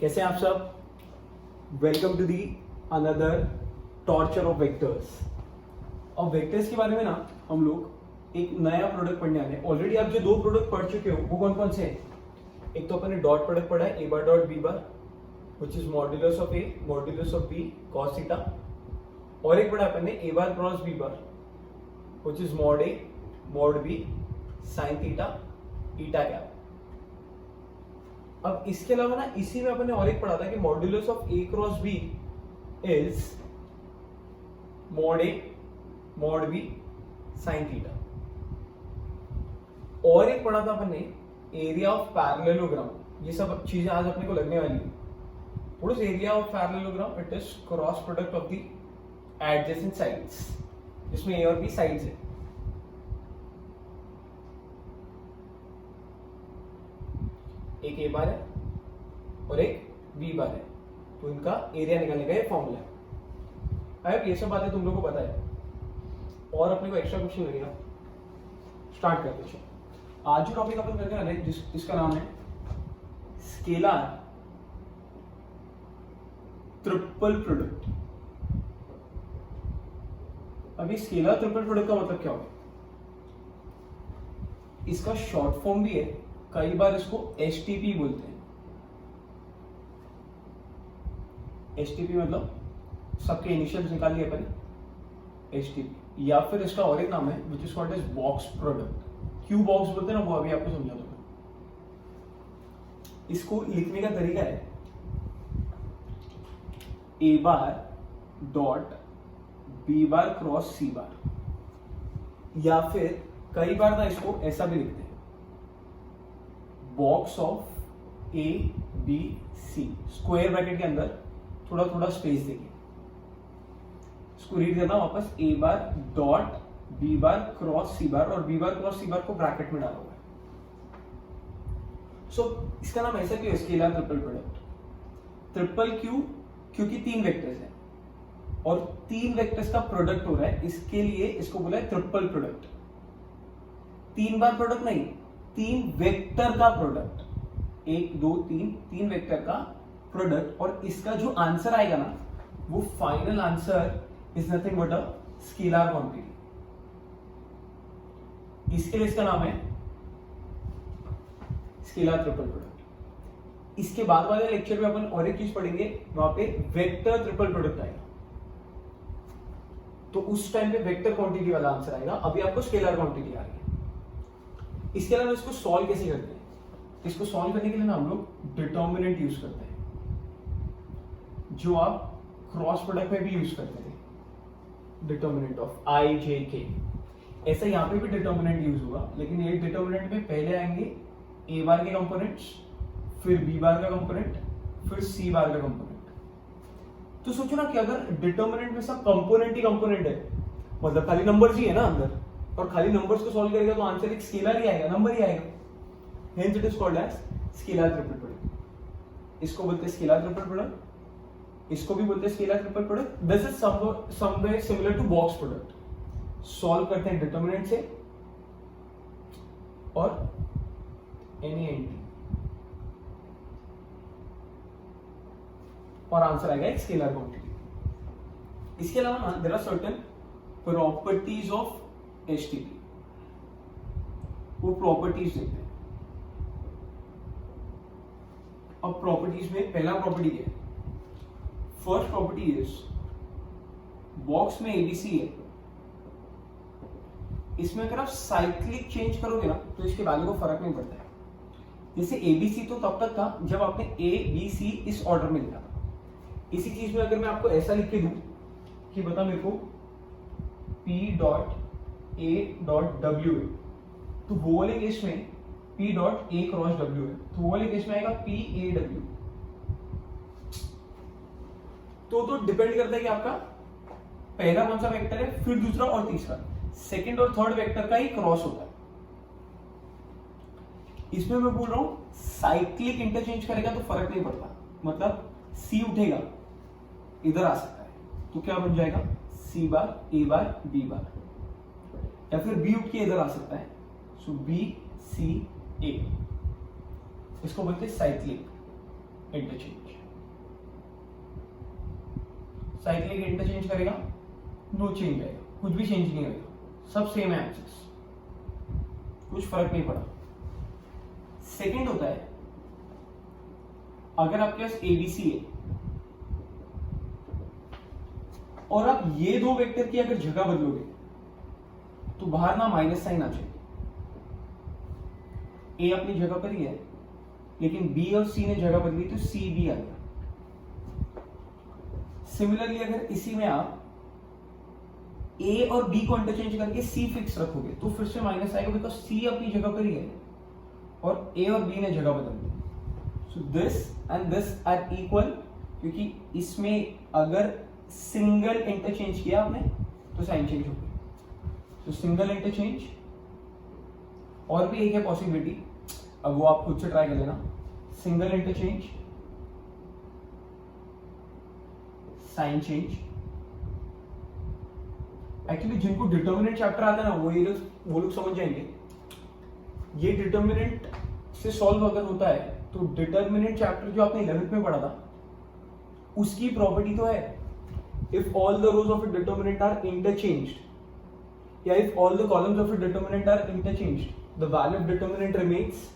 कैसे हैं आप सब? Welcome to the another torture of vectors. और वेक्टर्स के बारे में ना हम लोग एक नया प्रोडक्ट पढ़ने वाले हैं। ऑलरेडी आप जो दो प्रोडक्ट पढ़ चुके हो वो कौन कौन से हैं? एक तो अपन ने डॉट प्रोडक्ट पढ़ा है, a bar dot b bar, which is modulus of a modulus of b cos theta. और एक पढ़ा अपन ने a bar cross b bar, which is mod a mod b sine theta eta cap. अब इसके अलावा ना इसी में अपन ने और एक पढ़ा था कि modulus of a cross b is mod a mod b sine theta. और एक पढ़ा था अपन ने एरिया ऑफ पैरेललोग्राम। ये सब चीजें आज अपने को लगने वाली है। What is area of parallelogram? It is cross product of the adjacent sides, जिसमें ए और बी साइड्स है। एक ए बार है और एक बी बार है, तो इनका एरिया निकालने का ये फॉर्मूला है। आई होप ये सब बातें तुम लोगों को पता है और अपने को एक्स्ट्रा क्वेश्चन लगेगा। स्टार्ट करते हैं। आज जो टॉपिक अपन करने वाले हैं जिसका नाम है स्केलर ट्रिपल प्रोडक्ट। अभी स्केलर ट्रिपल प्रोडक्ट का मतलब क्या होगा? इसका शॉर्ट फॉर्म भी है, कई बार इसको एसटीपी बोलते हैं। एसटीपी मतलब सबके इनिशियल्स निकाल लिए अपन, एसटीपी। या फिर इसका और एक नाम है which is called as box product. क्यू बॉक्स बोलते हैं ना, वो अभी आपको समझा दूंगा। इसको लिखने का तरीका है a bar dot b bar cross c bar, या फिर कई बार ना इसको ऐसा भी लिखते हैं box of a b c. Square bracket के अंदर थोड़ा थोड़ा स्पेस देखिए। इसको रीड करना वापस, a bar dot b bar cross c bar, और बी बार क्रॉस सी बार को ब्रैकेट में डाला हुआ है। सो इसका नाम ऐसा क्यों है स्केलर ट्रिपल प्रोडक्ट? ट्रिपल क्यों? क्योंकि तीन वेक्टर्स हैं और तीन वेक्टर्स का प्रोडक्ट हो रहा है, इसके लिए इसको बोला है ट्रिपल प्रोडक्ट। तीन बार प्रोडक्ट नहीं, तीन वेक्टर का प्रोडक्ट, एक दो तीन, तीन वेक्टर का प्रोडक्ट। और इसका जो आंसर आएगा ना, वो final answer is nothing but a scalar quantity. इसके लिए इसका नाम है स्केलर ट्रिपल प्रोडक्ट। इसके बाद वाले लेक्चर में अपन और एक चीज पढ़ेंगे, वहां पे वेक्टर ट्रिपल प्रोडक्ट आएगा, तो उस टाइम पे वेक्टर क्वांटिटी वाला आंसर आएगा। अभी आपको स्केलर क्वांटिटी आ रही है। इसके अलावा इसको सॉल्व कैसे करते हैं? इसको सॉल्व करने के लिए ना हम लोग डिटर्मिनेंट यूज करते हैं, जो आप क्रॉस प्रोडक्ट में भी यूज करते थे, डिटर्मिनेंट ऑफ आई जे के। ऐसा यहाँ पे भी डिटर्मिनेंट यूज होगा, लेकिन ये डिटर्मिनेंट में पहले आएंगे ए बार के कंपोनेंट्स, फिर बी बार का कंपोनेंट, फिर सी बार का कंपोनेंट। तो सोचो ना कि अगर डिटर्मिनेंट में सब कंपोनेंट ही कंपोनेंट है, मतलब खाली नंबर्स ही है ना अंदर, और खाली नंबर्स को सॉल्व करेगा तो आंसर एक स्केलर ही आएगा, नंबर ही आएगा। Hence it is called as scalar triple product. इसको बोलते हैं स्केलर ट्रिपल प्रोडक्ट, इसको भी बोलते हैं scalar triple product. This is somewhere similar to box product. Solve करते हैं डिटर्मिनेंट से और एनईएनटी, और आंसर आएगा एक स्केलर क्वांटिटी। इसके अलावा there are certain properties of STP. वो प्रॉपर्टीज देखते हैं। अब प्रॉपर्टीज में पहला प्रॉपर्टी है, फर्स्ट प्रॉपर्टी इज बॉक्स में एबीसी है, इसमें अगर आप साइक्लिक चेंज करोगे ना तो इसके वैल्यू को फर्क नहीं पड़ता है। जैसे एबीसी तो तब तक था जब आपने ए बी सी इस ऑर्डर में लिखा था। इसी चीज में अगर मैं आपको ऐसा लिख के दूं कि बता मेरे को P dot A dot W है, तो वो वाले केस में P dot A cross W है, तो वो वाले केस में आएगा P ए डब्ल्यू। तो डिपेंड करता है कि आपका पहला कौन सा वेक्टर है, फिर दूसरा और तीसरा। सेकंड और थर्ड वेक्टर का ही क्रॉस होता है। इसमें मैं बोल रहा हूं साइक्लिक इंटरचेंज करेगा तो फर्क नहीं पड़ता, मतलब सी उठेगा इधर आ सकता है, तो क्या बन जाएगा सी बार ए बार बी बार, या फिर बी उठ के इधर आ सकता है, सो बी सी ए। इसको बोलते हैं साइक्लिक इंटरचेंज। साइक्लिक इंटरचेंज करेगा, नो चेंज आएगा, कुछ भी चेंज नहीं होगा, सब सेम है एक्सिस, कुछ फर्क नहीं पड़ा। सेकंड होता है अगर आपके पास एबीसी है और आप ये दो वेक्टर की अगर जगह बदलोगे तो बाहर ना माइनस साइन आ जाएगी। ए अपनी जगह पर ही है, लेकिन बी और सी ने जगह बदली तो सी बी आ गया। सिमिलरली अगर इसी में आप ए और बी को इंटरचेंज करके सी फिक्स रखोगे तो फिर से माइनस आएगा, बिकॉज सी अपनी जगह पर ही है और ए और बी ने जगह बदल दी। So this and this are equal, क्योंकि इसमें अगर सिंगल इंटरचेंज किया आपने तो साइन चेंज हो गई। तो सिंगल इंटरचेंज, और भी एक है पॉसिबिलिटी, अब वो आप खुद से ट्राई कर लेना। Single interchange, sign change. Actually जिनको डिटर्मिनेंट चैप्टर आता है ना वो लोग समझ जाएंगे। ये डिटर्मिनेंट से सॉल्व अगर होता है तो डिटर्मिनेंट चैप्टर जो आपने 11th में पढ़ा था उसकी प्रॉपर्टी तो है, if all the rows of a determinant are interchanged या if all the columns of a determinant are interchanged the value of determinant remains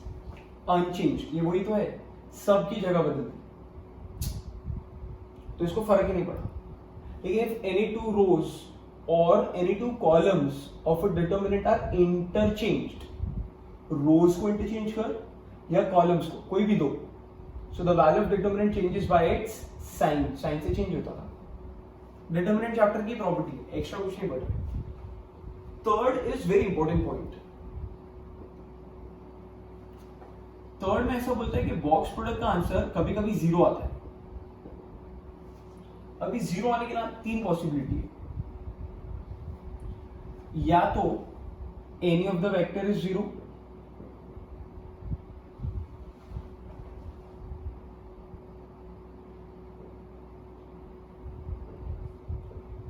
unchanged. ये वही तो है, सबकी जगह बदलती, तो इसको फर्क ही नहीं पड़ा। लेकिन इफ एनी टू रोज और any two columns of a determinant are interchanged, rows को इंटरचेंज कर या कॉलम्स को, कोई भी दो, so the value of determinant changes by its sign, sign से चेंज होता था। डिटर्मिनेंट चैप्टर की प्रॉपर्टी है, एक्स्ट्रा कुछ नहीं बढ़। Third is very important point. Third में ऐसा बोलता है कि बॉक्स प्रोडक्ट का आंसर कभी कभी जीरो आता है। अभी जीरो आने के लिए तीन पॉसिबिलिटी है, या तो any of the vector is zero,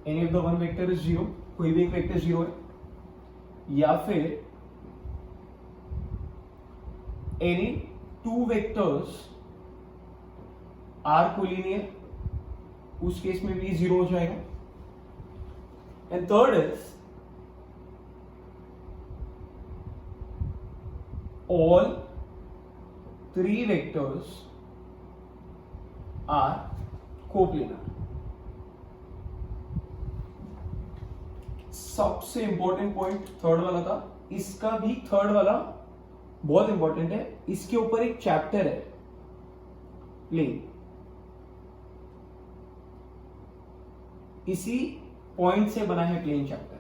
any of the one vector is zero, कोई भी एक वेक्टर जीरो है, या फिर any two vectors are collinear, उस केस में भी जीरो हो जाएगा। And third is all three vectors are coplanar. सबसे इंपॉर्टेंट पॉइंट थर्ड वाला था, इसका भी थर्ड वाला बहुत इंपॉर्टेंट है। इसके ऊपर एक चैप्टर है प्लेन, इसी पॉइंट से बना है प्लेन चैप्टर,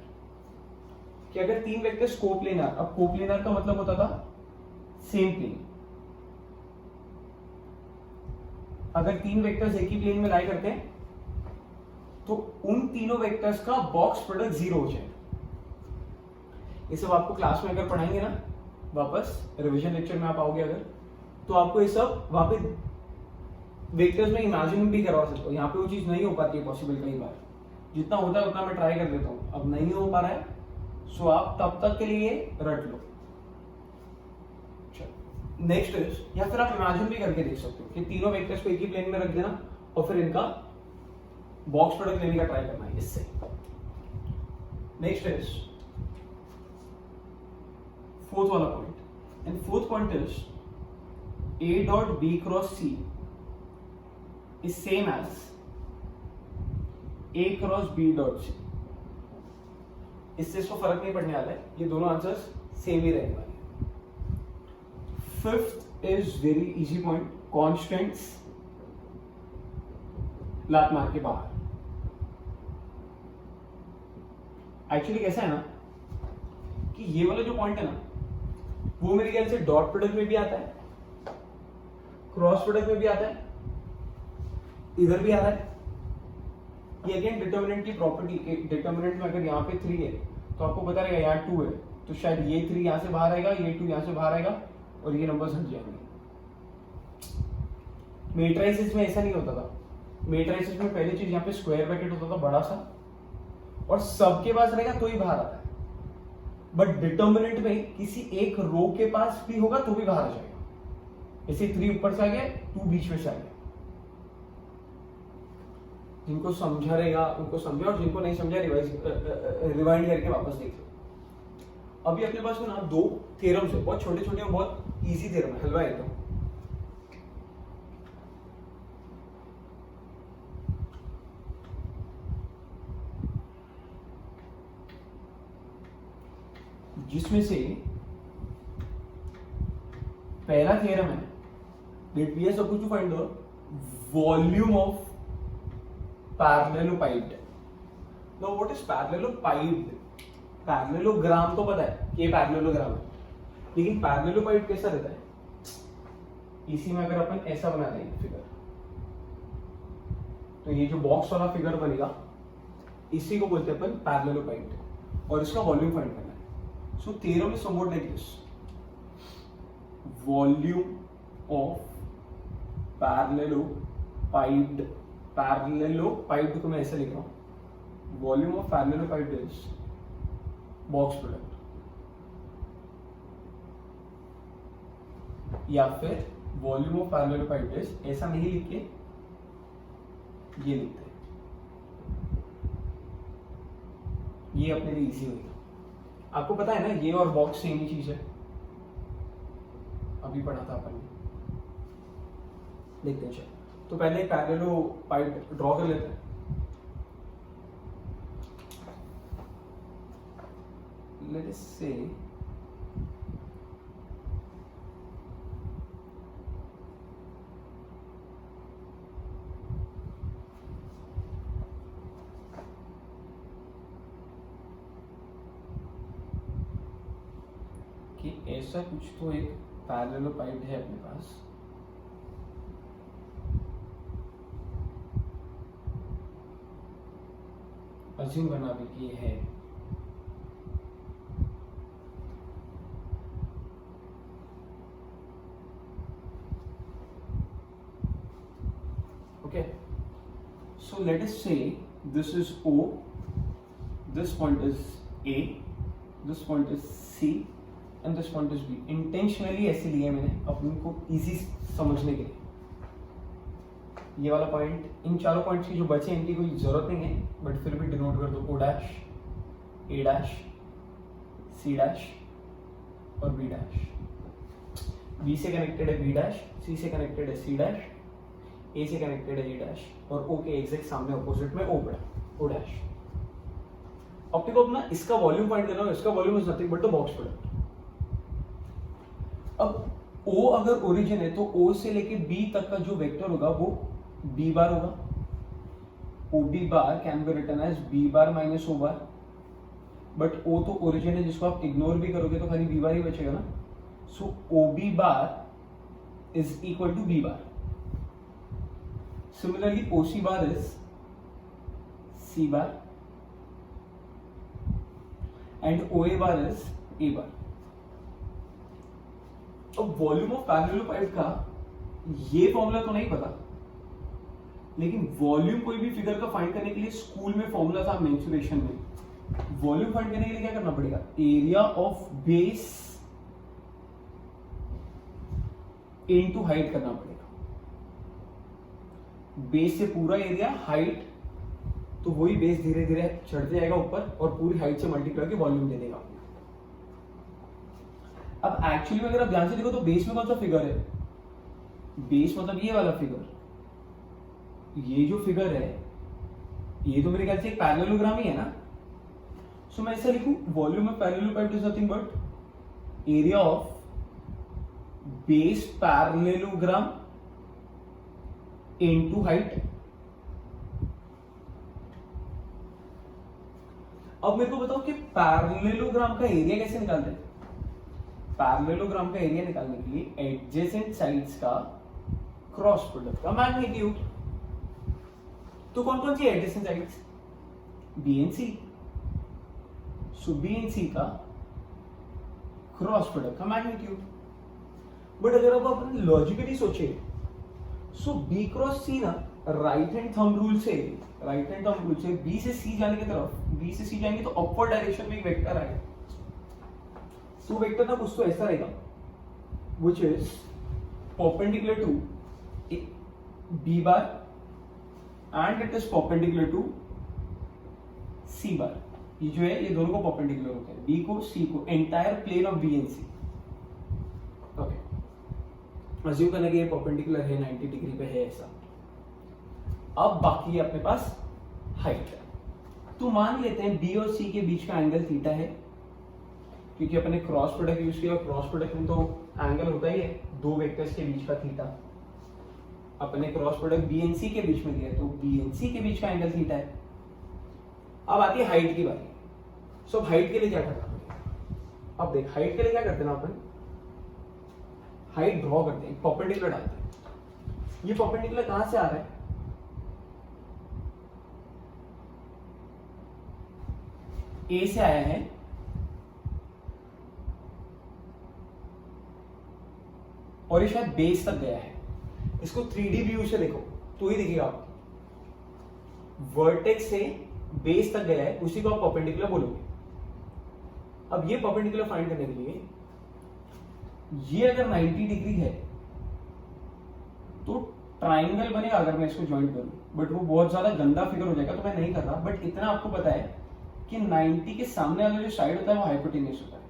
कि अगर तीन वेक्टर्स कोप्लेनर, अब कोप्लेनर का मतलब होता था सेम प्लेन, अगर तीन वेक्टर्स एक ही प्लेन में लाई करते हैं तो उन तीनों वेक्टर्स का बॉक्स प्रोडक्ट जीरो हो जाएगा। ये सब आपको क्लास में अगर पढ़ाएंगे ना, वापस रिवीजन लेक्चर में आप आओगे अगर, तो आपको ये सब वहां पे वेक्टर्स में इमेजिन भी करवा सकते हो। यहाँ पे वो चीज नहीं हो पाती है पॉसिबल, कई बार जितना होता है उतना मैं ट्राई कर देता हूँ, अब नहीं हो पा रहा है, सो आप तब तक के लिए रट लो। नेक्स्ट इज, या फिर आप इमेजिन भी करके देख सकते हो कि तीनों वेक्टर्स को एक ही प्लेन में रख देना और फिर इनका बॉक्स प्रोडक्ट लेने का ट्राई करना है इससे। नेक्स्ट इज फोर्थ वाला point, and fourth point is A dot B cross C is same as A cross B dot C। इससे इसको फर्क नहीं पड़ने वाला है, ये दोनों आंसर्स सेम ही रहने वाले। Fifth is very easy point, constants लात मार के बाहर। एक्चुअली कैसा है ना कि ये वाला जो पॉइंट है ना, वो मेरे ख्याल से डॉट प्रोडक्ट में भी आता है, क्रॉस प्रोडक्ट में भी आता है, इधर भी आता है। ये अगेन डिटर्मिनेंट की प्रॉपर्टी, डिटर्मिनेंट में अगर यहाँ पे 3 है तो आपको पता रहेगा यहाँ 2 है, तो शायद ये 3 यहां से बाहर आएगा, ये 2 यहां से बाहर आएगा और ये नंबर्स हट जाएंगे। मेट्राइसिस में ऐसा नहीं होता था। मेट्राइसिस में पहली चीज यहाँ पे स्क्वायर ब्रैकेट होता था बड़ा सा, और सबके पास रहेगा तो ही बाहर आता है। बट डिटर्मिनेंट में किसी एक रो के पास भी होगा तो भी बाहर आ जाएगा। ऐसे 3 ऊपर से आ गया, 2 बीच में से आ गया। जिनको समझा रहेगा उनको समझा, और जिनको नहीं समझा रिवाइंड करके वापस देख लो। अभी अपने पास में ना दो थ्योरम्स है, बहुत छोटे छोटे और बहुत इजी थ्योरम है, हलवा एकदम। जिसमें से पहला थ्योरम है that we are supposed to find the volume of parallelopiped. Now what is parallelopiped? Parallelogram तो पता है कि ये पैरेललोग्राम है, लेकिन पैरेललोपाइड कैसा रहता है? इसी में अगर अपन ऐसा बना देंगे फिगर, तो ये जो बॉक्स वाला फिगर बनेगा इसी को बोलते हैं अपन पैरेललोपाइड, और इसका वॉल्यूम फाइंड करना है। So theorem is something like this, volume of parallelepiped, parallelepiped को मैं ऐसे लिख रहा हूं, volume of parallelepiped is box product, या फिर वॉल्यूम ऑफ पैरेललोपाइड इज, ऐसा नहीं लिख के ये लिखते हैं, ये अपने लिए इजी होगा। आपको पता है ना ये और बॉक्स सेम ही चीज है, अभी पढ़ा था अपन ने, देखते हैं। तो पहले पैरेललोपाइड ड्रॉ कर लेते हैं। Let us say कि ऐसा कुछ तो एक पैरेललोपाइड है अपने पास, अज्यूम करना भी कि ये है, okay, so let us say this is O, this point is A, this point is C and this point is B. intentionally ऐसे लिए मैंने अपने को इजी समझने के लिए। ये वाला पॉइंट, इन चारों पॉइंट्स की जो बचे इनकी कोई जरूरत नहीं है, बट फिर भी डिनोट कर दो O dash, A dash, C dash और B डैश। B से कनेक्टेड है B डैश, C से कनेक्टेड है C डैश, A से कनेक्टेड है A डैश, और O के एग्जैक्ट सामने ऑपोजिट में O डैश। अब देखो अपना इसका वॉल्यूम फाइंड करना है, इसका volume is nothing but the box product. अब O अगर ओरिजिन है तो O से लेके B तक का जो वेक्टर होगा वो B बार होगा, OB bar can be written as B bar minus O bar, but O तो ओरिजिन है जिसको आप इग्नोर भी करोगे तो खाली B बार ही बचेगा ना। So OB bar is equal to B bar. Similarly, OC bar is C bar and OA bar is A bar. अब वॉल्यूम ऑफ पैरेललोपाइड का ये फॉर्मूला तो नहीं पता, लेकिन वॉल्यूम कोई भी फिगर का फाइंड करने के लिए स्कूल में फॉर्मूला था मेंसुरेशन में। वॉल्यूम फाइंड करने के लिए क्या करना पड़ेगा? Area of base into height करना पड़ेगा। बेस से पूरा एरिया, हाइट तो वही बेस धीरे धीरे चढ़ते जाएगा ऊपर और पूरी हाइट से मल्टीप्लाई करके वॉल्यूम दे देगा। अब एक्चुअली में अगर आप ध्यान से देखो तो बेस में कौन सा फिगर है? बेस मतलब ये वाला फिगर, ये जो फिगर है ये तो मेरे ख्याल से एक पैरेललोग्राम ही है ना। सो मैं ऐसा लिखूं, volume of parallelepiped is nothing but area of base parallelogram into height. अब मेरे को बताओ कि पैरेललोग्राम का एरिया कैसे निकालते हैं? पैरेललोग्राम का एरिया निकालने के लिए एडजेसेंट साइड्स का क्रॉस प्रोडक्ट का मैग्नीट्यूड। तो कौन कौन सी adjacent sides? B and c. So b and c का क्रॉस प्रोडक्ट का मैग्नीट्यूड। बट अगर अब आप लॉजिकली सोचे, सो बी क्रॉस सी ना राइट हैंड थंब रूल से बी से सी जाने की तरफ, बी से सी जाएंगे तो अपवर्ड डायरेक्शन में एक वेक्टर आएगा। सो वेक्टर ना कुछ तो ऐसा रहेगा which is perpendicular to B bar and it is perpendicular to c bar. ये जो है ये दोनों को परपेंडिकुलर होते हैं, बी को सी को, entire plane of B and C. Okay, assume करना कि ये परपेंडिकुलर है 90 डिग्री पे है ऐसा। अब बाकी है अपने पास हाइट। तो मान लेते हैं बी और सी के बीच का एंगल थीटा है, क्योंकि अपने क्रॉस प्रोडक्ट यूज किया और क्रॉस प्रोडक्ट में तो एंगल होता ही है दो वेक्टर्स के बीच का थीटा। अपने क्रॉस प्रोडक्ट बी एंड सी के बीच में दिया, तो बी एंड सी के बीच का एंगल थीटा है। अब आती है हाइट की बारी। सो हाइट के लिए क्या करना है? अब देख, हाइट के लिए क्या करते हैं अपन, हाइट ड्रॉ करते हैं, परपेंडिकुलर डालते हैं। ये परपेंडिकुलर कहां से आ रहा है? ए से आया है, और ये शायद बेस तक गया है। इसको 3D व्यू से देखो तो ही दिखेगा आपको। वर्टेक्स से बेस तक गया है, उसी को आप परपेंडिकुलर बोलोगे। अब ये परपेंडिकुलर फाइंड करने के लिए, ये अगर 90 डिग्री है तो ट्राइंगल बनेगा अगर मैं इसको ज्वाइंट करूं, बट वो बहुत ज्यादा गंदा फिगर हो जाएगा तो मैं नहीं कर रहा। बट इतना आपको पता है कि 90 के सामने वाला जो साइड होता है वो हाइपोटेन्यूस होता है।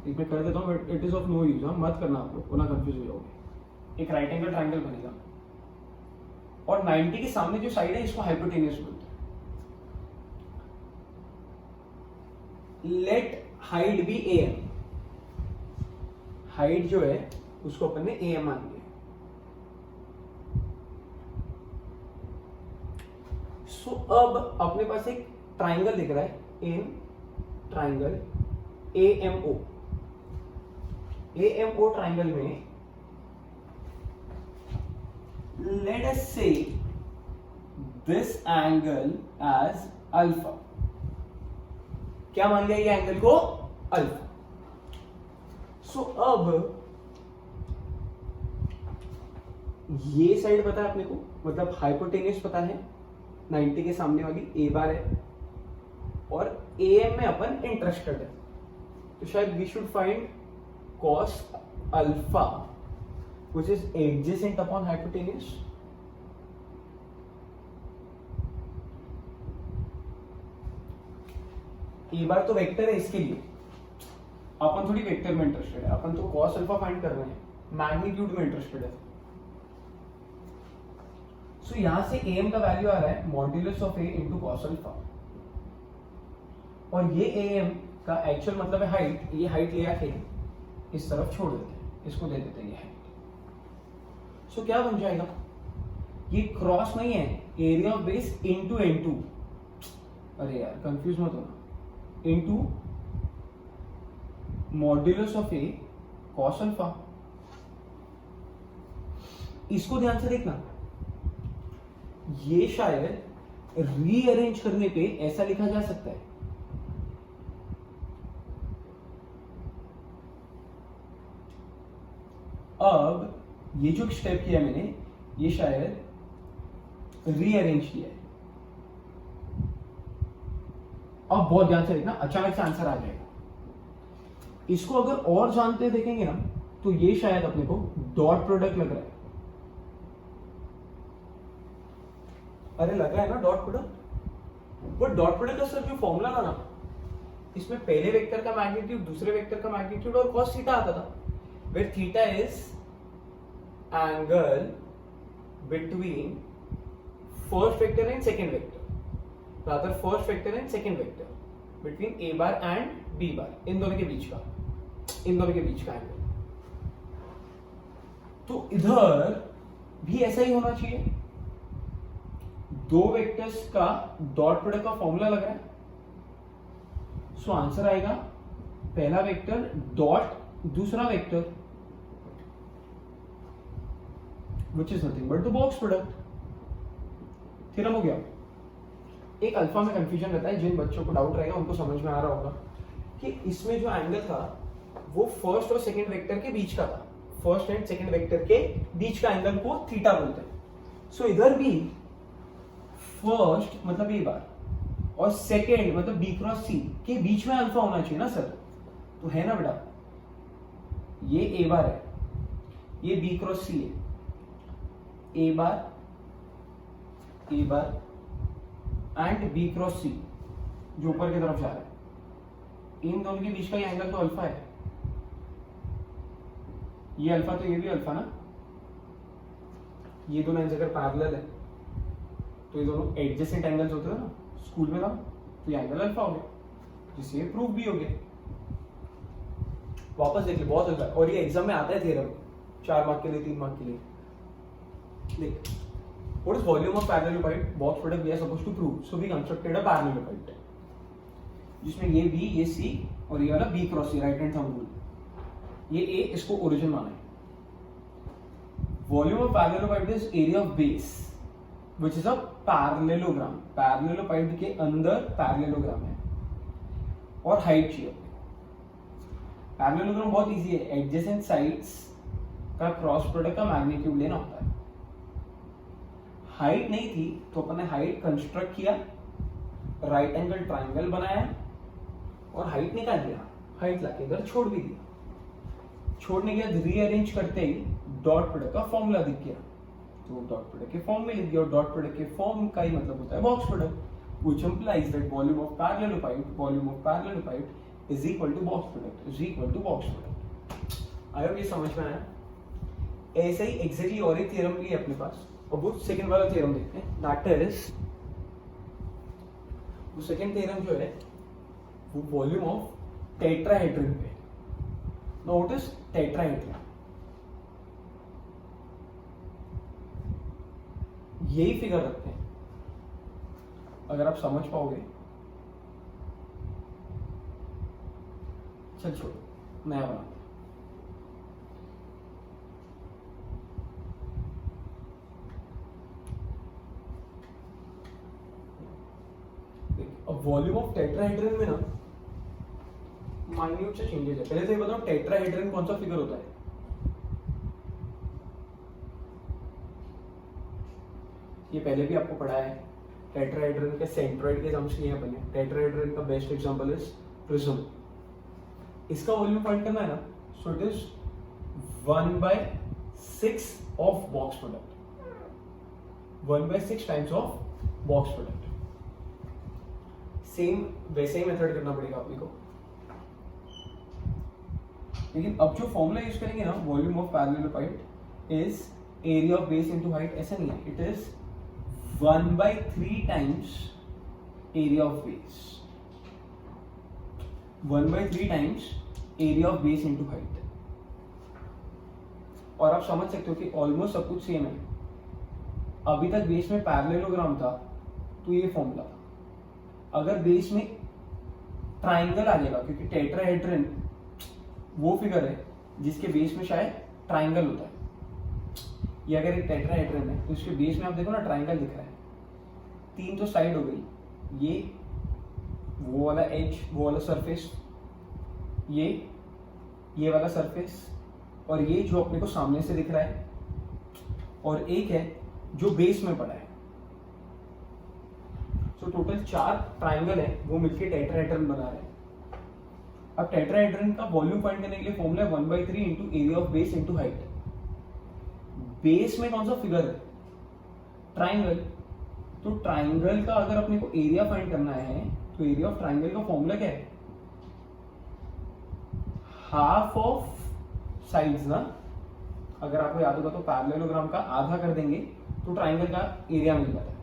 एक मैं कर देता हूँ, but it is of no use, मत करना आप लोग, वरना कंफ्यूज हो जाओगे। एक राइट एंगल ट्राइंगल बनेगा और 90 के सामने जो साइड है इसको हाइपोटेन्यूस बोलते हैं। Let height be AM, height जो है उसको अपन ने AM मान लिया। सो अब अपने पास एक ट्राइंगल दिख रहा है, in triangle AMO। AMO triangle में लेट अस से दिस एंगल एज अल्फा। क्या मान लिया ये एंगल को? अल्फा। सो अब ये साइड पता है अपने को, मतलब हाइपोटेन्यूस पता है, 90 के सामने वाली ए बार है, और AM में अपन इंटरेस्टेड है। तो शायद वी शुड फाइंड cos अल्फा which is adjacent upon hypotenuse। A bar तो वेक्टर है, इसके लिए अपन थोड़ी वेक्टर में इंटरेस्टेड है, अपन तो cos अल्फा फाइंड कर रहे हैं, मैग्नीट्यूड में इंटरेस्टेड है। सो यहां से AM का वैल्यू आ रहा है modulus of A into cos alpha, और ये AM का एक्चुअल मतलब है हाइट। ये हाइट ले आके इस तरफ छोड़ देते हैं, इसको दे देते हैं ये हाइट। सो क्या बन जाएगा? ये क्रॉस नहीं है, area of base into N2। अरे यार कंफ्यूज मत होना, into modulus of A cos alpha. इसको ध्यान से देखना, ये शायद रीअरेंज करने पे ऐसा लिखा जा सकता है, अब ये जो स्टेप किया मैंने, ये शायद रीअरेंज किया है। अब बहुत ध्यान से देखना, अचानक से आंसर आ जाएगा। इसको अगर और जानते देखेंगे ना, तो ये शायद अपने को डॉट प्रोडक्ट लग रहा है। अरे लग रहा है ना डॉट प्रोडक्ट। वो डॉट प्रोडक्ट का सर जो फॉर्मूला था ना, इसमें पहले वेक्टर का मैग्नीट्यूड, दूसरे वेक्टर का मैग्नीट्यूड और cos थीटा आता था, where theta is angle between first vector and second vector, rather first vector and second vector between A bar and B bar, इन दोनों के बीच का, इन दोनों के बीच का एंगल। तो इधर भी ऐसा ही होना चाहिए, दो वेक्टर्स का डॉट प्रोडक्ट का फॉर्मूला लग रहा है। सो आंसर आएगा पहला वेक्टर डॉट दूसरा vector, which is nothing but the box product। Theorem हो गया। एक अल्फा में कंफ्यूजन रहता है, जिन बच्चों को डाउट रहेगा उनको समझ में आ रहा होगा कि इसमें जो एंगल था वो फर्स्ट और सेकंड वेक्टर के बीच का था। फर्स्ट एंड सेकंड वेक्टर के बीच का एंगल को थीटा बोलते हैं। सो इधर भी फर्स्ट मतलब ए बार और सेकंड मतलब बी क्रॉस सी के बीच में अल्फा होना चाहिए ना सर, तो है ना बेटा, ये ए बार है, ये बी क्रॉस सी है, a bar A bar and B cross सी जो ऊपर की तरफ जा रहा है, इन दोनों के बीच का ये एंगल तो अल्फा है, ये अल्फा तो ये भी अल्फा ना, ये दोनों अगर पैरेलल है तो ये दोनों एडजेसेंट एंगल्स होते थे ना स्कूल में था, तो ये एंगल अल्फा हो गया, जिससे ये प्रूफ भी हो गया। वापस देख ले, बहुत हल्का है और ये एग्जाम में आता है थ्योरम, 4 मार्क के लिए 3 मार्क के लिए। देख, what is volume of parallelepiped box product we are supposed to prove, so we constructed a parallelepiped जिसमें ये B, ये C और ये वाला B cross C, right hand thumb rule, ये A इसको ओरिजिन माना है। Volume of parallelepiped is area of base which is a parallelogram, parallelepiped के अंदर parallelogram है और हाइट चाहिए। पैरेललोग्राम बहुत इजी है, एडजेसेंट साइड्स का क्रॉस प्रोडक्ट का मैग्नीट्यूड लेना होता है। हाइट नहीं थी तो अपन ने हाइट कंस्ट्रक्ट किया, राइट एंगल ट्राइंगल बनाया और हाइट निकाल दिया, हाइट लाके इधर छोड़ भी दिया। छोड़ने के बाद रीअरेंज करते ही डॉट प्रोडक्ट का फॉर्मूला दिख गया, तो डॉट प्रोडक्ट के फॉर्म में लिख दिया, और डॉट प्रोडक्ट के फॉर्म का ही मतलब होता है box product, which implies that volume of parallelepiped is equal to box product। I hope ये समझ में आया। ऐसे ही एग्जैक्टली और एक थ्योरम भी है अपने पास, और वो सेकंड वाला थ्योरम देखते हैं, दैट इज वो सेकंड थ्योरम जो है वो वॉल्यूम ऑफ टेट्राहेड्रन पे। Now what is tetrahedron? यही फिगर रखते हैं, अगर आप समझ पाओगे। चल छोड़ो, नया बनाते हैं। अब वॉल्यूम ऑफ टेट्राहेड्रन में ना माइन्यूट से चेंजेस है। पहले से ये बताओ टेट्राहेड्रन कौन सा फिगर होता है? ये पहले भी आपको पढ़ा है, टेट्राहेड्रन के सेंट्रॉइड के टर्म्स किए हैं अपने। टेट्राहेड्रन का बेस्ट एग्जांपल इज प्रिज्म। इसका वॉल्यूम फाइंड करना है ना, so it is 1/6 of box product, 1/6 times of box product. Same वैसे ही मेथड करना पड़ेगा अपने को, लेकिन अब जो फॉर्मूला यूज करेंगे ना, volume of parallelepiped is area of base into height, ऐसा नहीं है, it is 1/3 times area of base, 1/3 times area of base into height. और आप समझ सकते हो कि ऑलमोस्ट सब कुछ सेम है। अभी तक बेस में पैरेललोग्राम था तो ये फॉर्मूला था। अगर बेस में ट्राइंगल आ जाएगा, क्योंकि टेट्राहेड्रन वो फिगर है जिसके बेस में शायद ट्राइंगल होता है। ये अगर एक टेट्राहेड्रन है तो इसके बेस में आप देखो ना ट्राइंगल दिख रहा है, 3 तो साइड हो गई, ये वो वाला एज, वो वाला सरफेस, ये वाला सरफेस, और ये जो अपने को सामने से दिख रहा है, और एक है जो बेस में पड़ा है। तो टोटल 4 ट्राइंगल है, वो मिलके टेट्राहेड्रन बना रहे हैं। अब टेट्राहेड्रन का वॉल्यूम फाइंड करने के लिए फॉर्मूला है 1/3 into area of base into height. Base में कौन सा फिगर है? ट्राइंगल। तो ट्राइंगल का अगर अपने को एरिया फाइंड करना है तो एरिया ऑफ ट्राइंगल का फॉर्मूला क्या है? हाफ ऑफ साइड्स ना। अगर आपको याद होगा तो पैरेललोग्राम का आधा कर देंगे तो ट्राइंगल का एरिया मिल जाता है,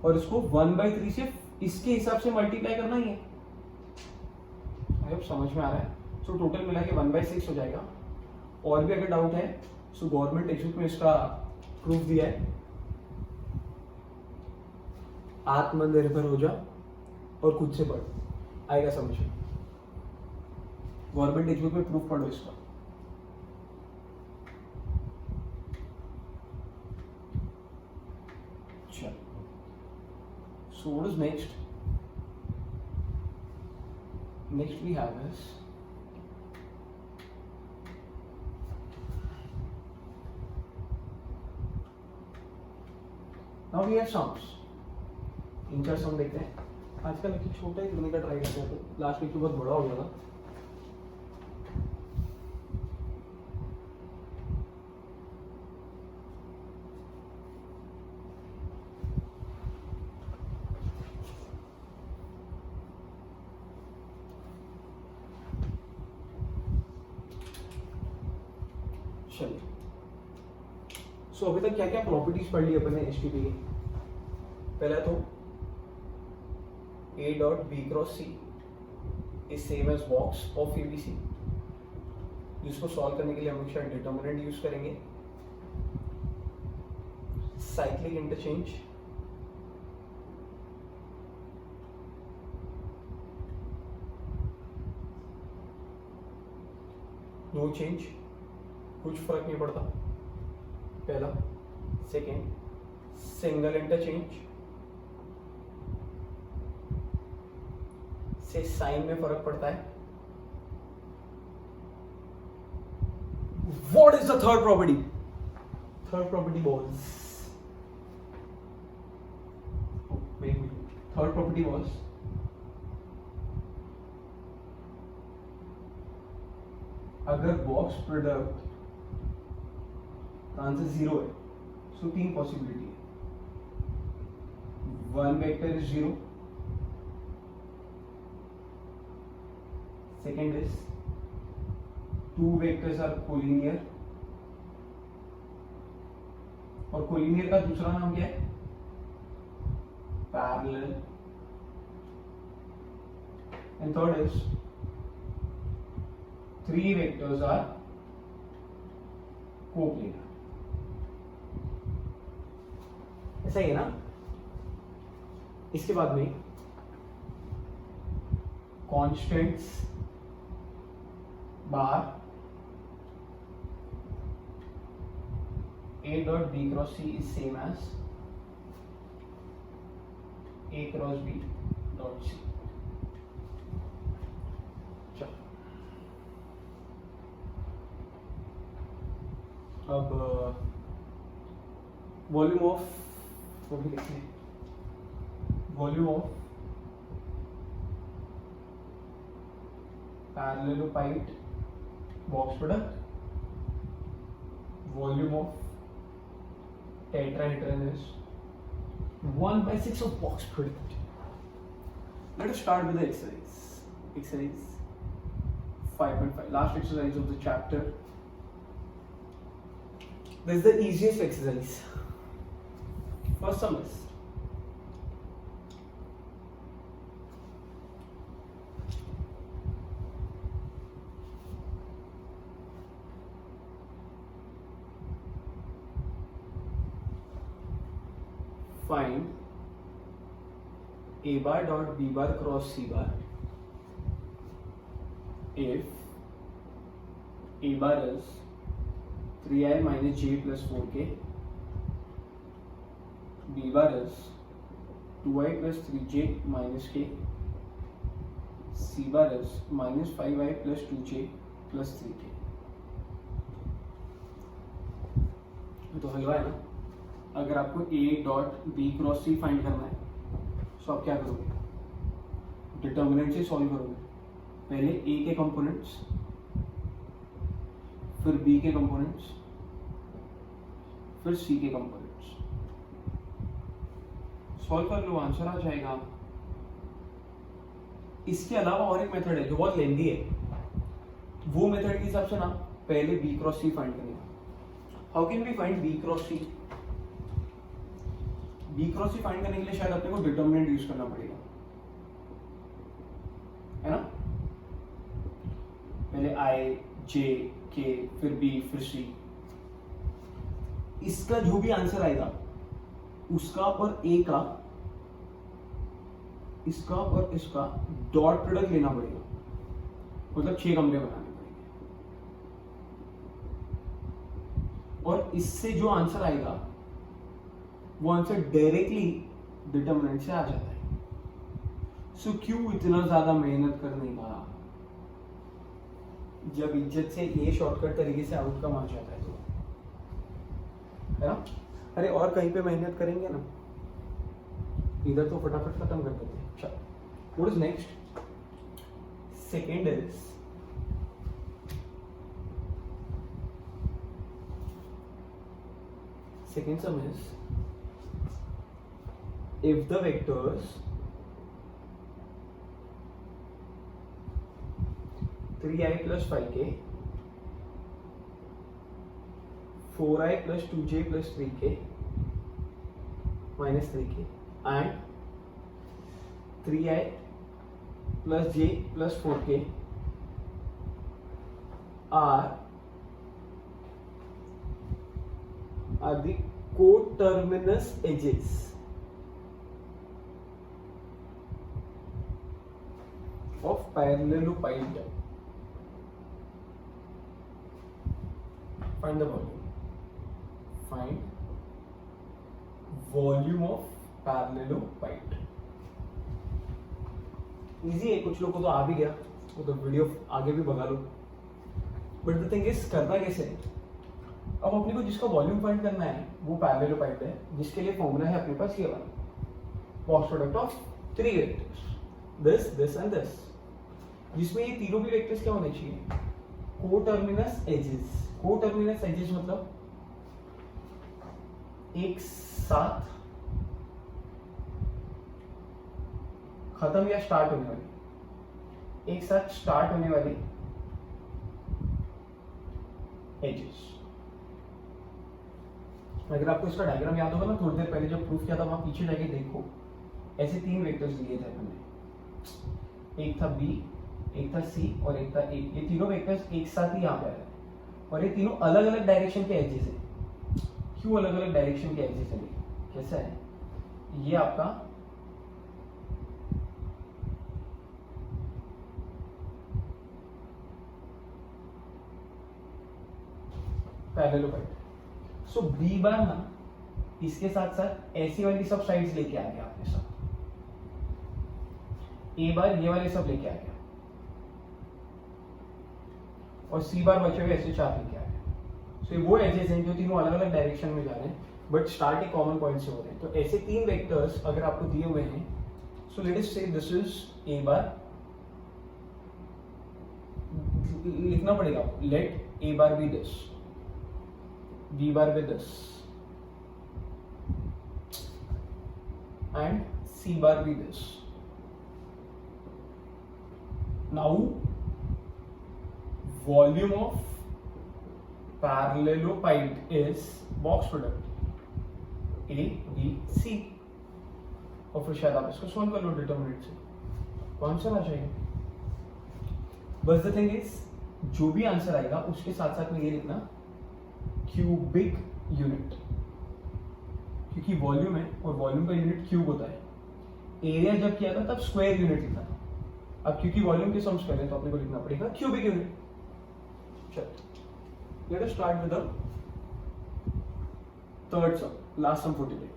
और इसको 1/3 से इसके हिसाब से मल्टीप्लाई करना ही है। आई होप समझ में आ रहा है। सो टोटल मिला के 1/6 हो जाएगा। और भी अगर डाउट है सो गवर्नमेंट टेक्स्ट बुक में इसका प्रूफ दिया है। आत्मनिर्भर हो जा और खुद से पढ़, आएगा समझ में। गवर्नमेंट टेक्स्ट बुक में प्रूफ पढ़ो इसका। So what is next? Next we have is now we have sums. 3-4 सम देखते हैं। आजकल एक छोटा ही करने का ट्राई करते हैं, तो लास्ट वीक तो बहुत बड़ा हो गया था। चलिए, सो अभी तक क्या क्या प्रॉपर्टीज पढ़ ली अपने HTP की। पहला तो A dot B cross C is same as box of ABC, जिसको सॉल्व करने के लिए हम हमेशा डिटर्मिनेंट यूज करेंगे। साइक्लिक इंटरचेंज, नो चेंज, कुछ फर्क नहीं पड़ता, पहला। सेकेंड, सिंगल इंटरचेंज से साइन में फर्क पड़ता है। What is the third property? Third property was, third property was अगर बॉक्स प्रोडक्ट आंसर 0 है, सो 3 पॉसिबिलिटी है। 1 vector is 0, second is 2 vectors are collinear, और कोलिनियर का दूसरा नाम क्या है? Parallel, and third is 3 vectors are coplanar. ऐसा ही है ना। इसके बाद में constants bar A dot B cross C is same as A cross B dot C। अब वॉल्यूम ऑफ, वो भी लिखते हैं, volume of parallelepiped box product, volume of tetrahedron is 1/6 of box product. Let us start with the exercise. Exercise 5.5, last exercise of the chapter. This is the easiest exercise. First sum is find A bar dot B bar cross C bar if A bar is 3i minus j plus 4k, B bar is 2i plus 3j minus k, C bar is minus 5i plus 2j plus 3k। तो हलवा है ना। अगर आपको A dot B cross C find करना है, तो आप क्या करोगे? डिटर्मिनेंट से सॉल्व करोगे। पहले A के कंपोनेंट्स, फिर B के कंपोनेंट्स, फिर C के कंपोनेंट्स, सॉल्व कर लो, आंसर आ जाएगा। इसके अलावा और एक मेथड है जो बहुत लेंदी है, वो मेथड के हिसाब से ना पहले B क्रॉस C फाइंड करेंगे। How can we find B cross C? B cross C find करने के लिए शायद अपने को डिटर्मिनेंट यूज करना पड़ेगा, है ना। पहले I, J, K, फिर B, फिर C। इसका जो भी आंसर आएगा उसका और A का, इसका और इसका डॉट प्रोडक्ट लेना पड़ेगा, मतलब 6 कमरे बनाने पड़ेंगे, और इससे जो आंसर आएगा वो आंसर डायरेक्टली डिटर्मिनेंट से आ जाता है। सो क्यों इतना ज्यादा मेहनत करने का, जब इज्जत से ये शॉर्टकट तरीके से आउटकम आ जाता है तो, है ना। अरे और कहीं पे मेहनत करेंगे ना, इधर तो फटाफट खत्म कर देते हैं। चलो, what is next? Second is second sum is if the vectors 3i plus 5k 4i plus 2j plus 3k minus 3k and 3i plus j plus 4k are the coterminous edges of parallelepiped. Find the volume. Find volume of parallelepiped. Easy है, कुछ लोग को तो आ भी गया, वो तो video आगे भी भगा लो. बट द थिंग इज करना कैसे है. अब अपने को जिसका वॉल्यूम फाइंड करना है वो पैरेललोपाइड है, जिसके लिए फॉर्मूला है अपने पास ये वाला, cross product of 3 vectors, this this and this, जिसमें ये तीनों भी वेक्टर्स क्या होने चाहिए, कोटर्मिनस एजेस. कोटर्मिनस एजेस मतलब एक साथ खत्म या स्टार्ट होने वाली, एक साथ स्टार्ट होने वाली एजेस. अगर आपको इसका डायग्राम याद होगा ना, थोड़ी देर पहले जब प्रूफ किया था वहां पीछे जाके देखो, ऐसे 3 वेक्टर्स दिए थे हमने, एक था बी, एक था सी और एक था ए. ये तीनों वेक्टर्स एक साथ ही यहाँ पे आ रहे हैं और ये तीनों अलग अलग डायरेक्शन के एजेस हैं. क्यों अलग अलग डायरेक्शन के एजेस हैं? कैसा है ये आपका पैरेललोपाइड. सो बी बार ना इसके साथ साथ ऐसी वाली सब साइड्स लेके आ गया आपके साथ, ए बार ये वाले सब लेके आ गया और सी बार बचे हुए ऐसे 4 लेके आ गया. सो वो एजेस हैं जो तीनों अलग अलग डायरेक्शन में जा रहे हैं बट स्टार्ट एक कॉमन पॉइंट से हो रहे हैं. तो ऐसे 3 वेक्टर्स अगर आपको दिए हुए हैं, सो लेट अस से दिस इज ए बार, लिखना पड़ेगा आपको, let a bar be this, B bar with this and C bar with this. Now volume of parallelepiped is box product A, B, C. और फिर शायद आप इसको सॉल्व कर लो डिटरमिनेंट से, तो आंसर आ जाएगा. बस द थिंग इज जो भी आंसर आएगा उसके साथ साथ में ये लिखना क्यूबिक यूनिट, क्योंकि वॉल्यूम है और वॉल्यूम का यूनिट क्यूब होता है. एरिया जब किया था तब स्क्वायर यूनिट लिखा था, अब क्योंकि वॉल्यूम के सम्स कर रहे हैं तो अपने को लिखना पड़ेगा क्यूबिक यूनिट. चलो let us start with the third sum, last sum for today.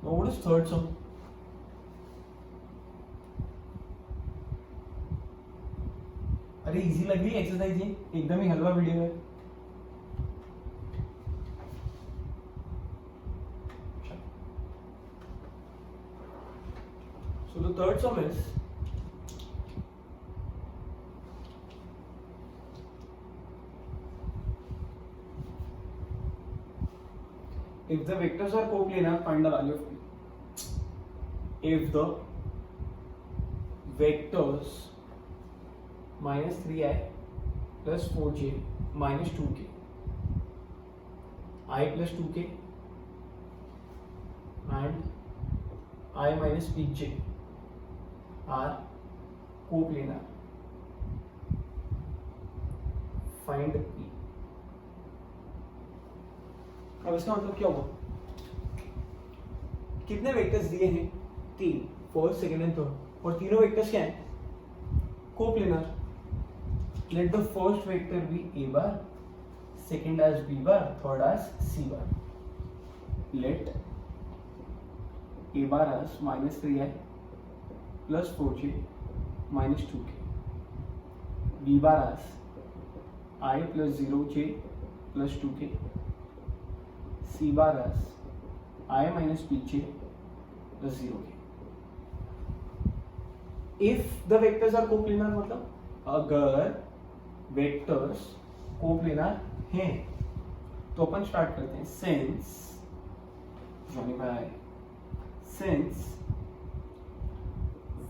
Now what is third sum? अरे इजी लग रही है एक्सरसाइज, ये एकदम ही हलवा वीडियो है. So the third sum is if the vectors are coplanar, find the value of p. If the vectors minus 3i plus 4j minus 2k, I plus 2k and I minus pj are coplanar, find p. अब इसका मतलब क्या होगा? कितने vectors दिए हैं? 3, first, second and third, और तीनों वेक्टर्स क्या हैं? Coplanar. Let the first vector be a bar, second as b bar, third as c bar. Let a bar as minus 3i plus 4j minus 2k, b bar as I plus 0j plus 2k, c bar as I minus pj plus 0k. If the vectors are coplanar, मतलब अगर vectors coplanar हैं तो अपन start करते हैं. Since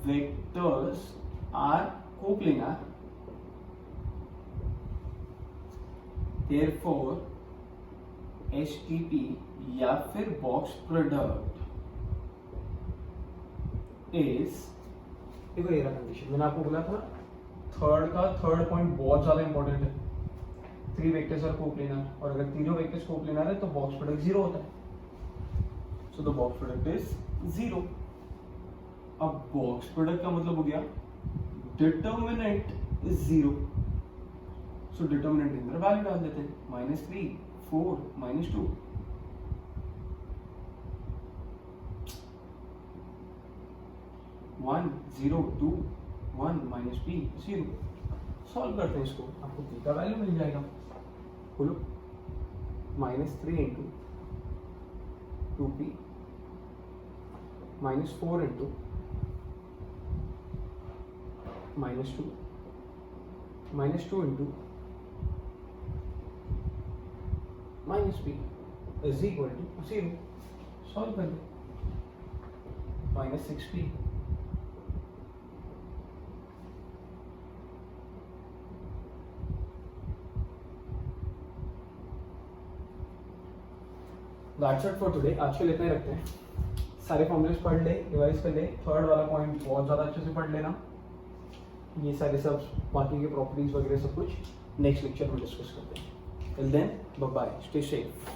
vectors are coplanar therefore HTP या फिर box product is, देखो ये रहा कंडीशन, मैंने आपको बोला था थर्ड पॉइंट बहुत ज्यादा इंपॉर्टेंट है। 3 वेक्टर्स आर कोप्लेनर, और अगर तीनों वेक्टर्स कोप्लेनर है तो बॉक्स प्रोडक्ट 0 होता है। So the box product is 0। अब बॉक्स प्रोडक्ट का मतलब हो गया डिटर्मिनेंट इज 0। सो डिटर्मिनेंट के अंदर वैल्यू डाल देते हैं, -3, 4, -2। One 0 2 1 -b 0। सॉल्व करते हैं इसको, आपको p का वैल्यू मिल जाएगा। बोलो -3 into 2p -4 into -2 -2 into -p is equal to 0। Solve कर दो, -6p that's it for today. आज के लिए इतना ही रखते हैं। सारे फॉर्मूलेस पढ़ ले, रिवाइज कर ले। थर्ड वाला पॉइंट बहुत ज़्यादा अच्छे से पढ़ लेना। ये सारे सब बाकी के प्रॉपर्टीज वगैरह सब कुछ नेक्स्ट लेक्चर में डिस्कस करते हैं। Till then bye bye, stay safe.